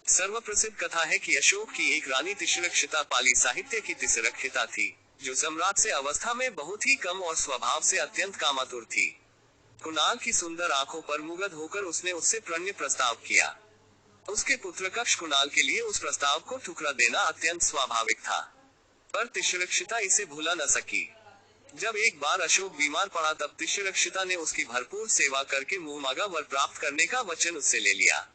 सर्वप्रसिद्ध कथा है कि अशोक की एक रानी तिष्यरक्षिता पाली साहित्य की तिष्यरक्षिता थी, जो सम्राट से अवस्था में बहुत ही कम और स्वभाव से अत्यंत कामातुर थी। कुणाल की सुंदर आंखों पर मुग्ध होकर उसने उससे प्रणय प्रस्ताव किया। उसके पुत्र कक्ष कुणाल के लिए उस प्रस्ताव को ठुकरा देना अत्यंत स्वाभाविक था, पर तिष्यरक्षिता इसे भुला न सकी। जब एक बार अशोक बीमार पड़ा तब तिष्यरक्षिता ने उसकी भरपूर सेवा करके मुंहमांगा वर प्राप्त करने का वचन उससे ले लिया।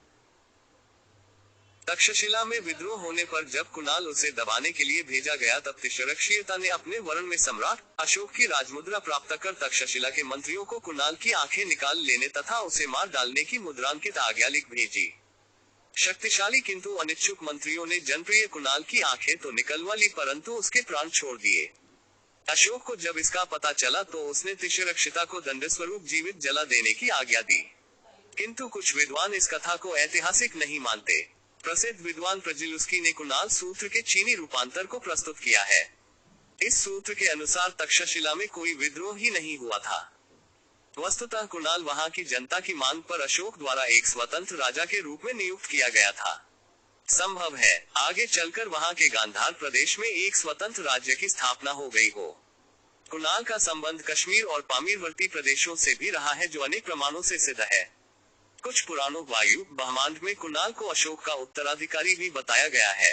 तक्षशिला में विद्रोह होने पर जब कुणाल उसे दबाने के लिए भेजा गया तब तिष्यरक्षिता ने अपने वरण में सम्राट अशोक की राजमुद्रा प्राप्त कर तक्षशिला के मंत्रियों को कुणाल की आंखें निकाल लेने तथा उसे मार डालने की मुद्रांकित आज्ञा लिख भेजी। शक्तिशाली किंतु अनिच्छुक मंत्रियों ने जनप्रिय कुणाल की आंखें तो निकलवा ली, परंतु उसके प्राण छोड़ दिए। अशोक को जब इसका पता चला तो उसने तिष्यरक्षिता को दंड स्वरूप जीवित जला देने की आज्ञा दी, किंतु कुछ विद्वान इस कथा को ऐतिहासिक नहीं मानते। प्रसिद्ध विद्वान प्रजिलुस्की ने कुणाल सूत्र के चीनी रूपांतर को प्रस्तुत किया है। इस सूत्र के अनुसार तक्षशिला में कोई विद्रोह ही नहीं हुआ था। वस्तुतः कुणाल वहां की जनता की मांग पर अशोक द्वारा एक स्वतंत्र राजा के रूप में नियुक्त किया गया था। संभव है आगे चलकर वहां के गांधार प्रदेश में एक स्वतंत्र राज्य की स्थापना हो गई हो। कुणाल का संबंध कश्मीर और पामीरवर्ती प्रदेशों से भी रहा है, जो अनेक प्रमाणों से सिद्ध है। कुछ पुराणों वायु ब्रह्मांड में कुणाल को अशोक का उत्तराधिकारी भी बताया गया है।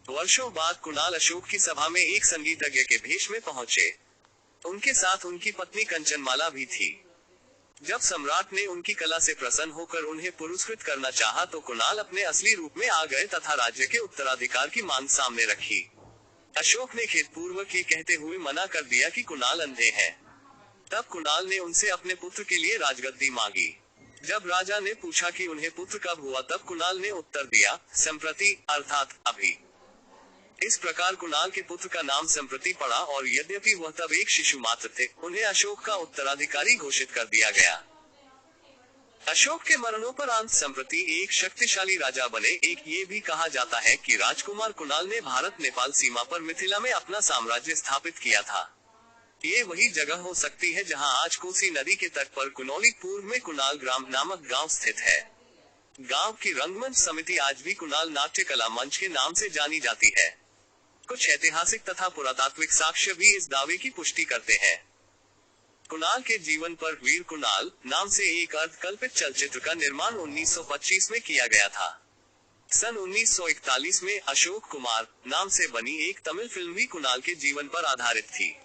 वर्षों बाद कुणाल अशोक की सभा में एक संगीतज्ञ के भेष में पहुंचे। उनके साथ उनकी पत्नी कंचनमाला भी थी। जब सम्राट ने उनकी कला से प्रसन्न होकर उन्हें पुरस्कृत करना चाहा तो कुणाल अपने असली रूप में आ गए तथा राज्य के उत्तराधिकार की मांग सामने रखी। अशोक ने खेदपूर्वक ये कहते हुए मना कर दिया कि कुणाल अंधे हैं। तब कुणाल ने उनसे अपने पुत्र के लिए राजगद्दी मांगी। जब राजा ने पूछा कि उन्हें पुत्र कब हुआ तब कुणाल ने उत्तर दिया, संप्रति अर्थात अभी। इस प्रकार कुणाल के पुत्र का नाम संप्रति पड़ा और यद्यपि वह तब एक शिशु मात्र थे, उन्हें अशोक का उत्तराधिकारी घोषित कर दिया गया। अशोक के मरणोपरांत संप्रति एक शक्तिशाली राजा बने। एक ये भी कहा जाता है कि राजकुमार कुणाल ने भारत नेपाल सीमा पर मिथिला में अपना साम्राज्य स्थापित किया था। ये वही जगह हो सकती है जहां आज कोसी नदी के तट पर कुनौली पूर्व में कुणाल ग्राम नामक गांव स्थित है। गांव की रंगमंच समिति आज भी कुणाल नाट्य कला मंच के नाम से जानी जाती है। कुछ ऐतिहासिक तथा पुरातात्विक साक्ष्य भी इस दावे की पुष्टि करते हैं। कुणाल के जीवन पर वीर कुणाल नाम से एक अर्धकल्पित चलचित्र का निर्माण 1925 में किया गया था। सन 1941 में अशोक कुमार नाम से बनी एक तमिल फिल्म भी कुणाल के जीवन पर आधारित थी।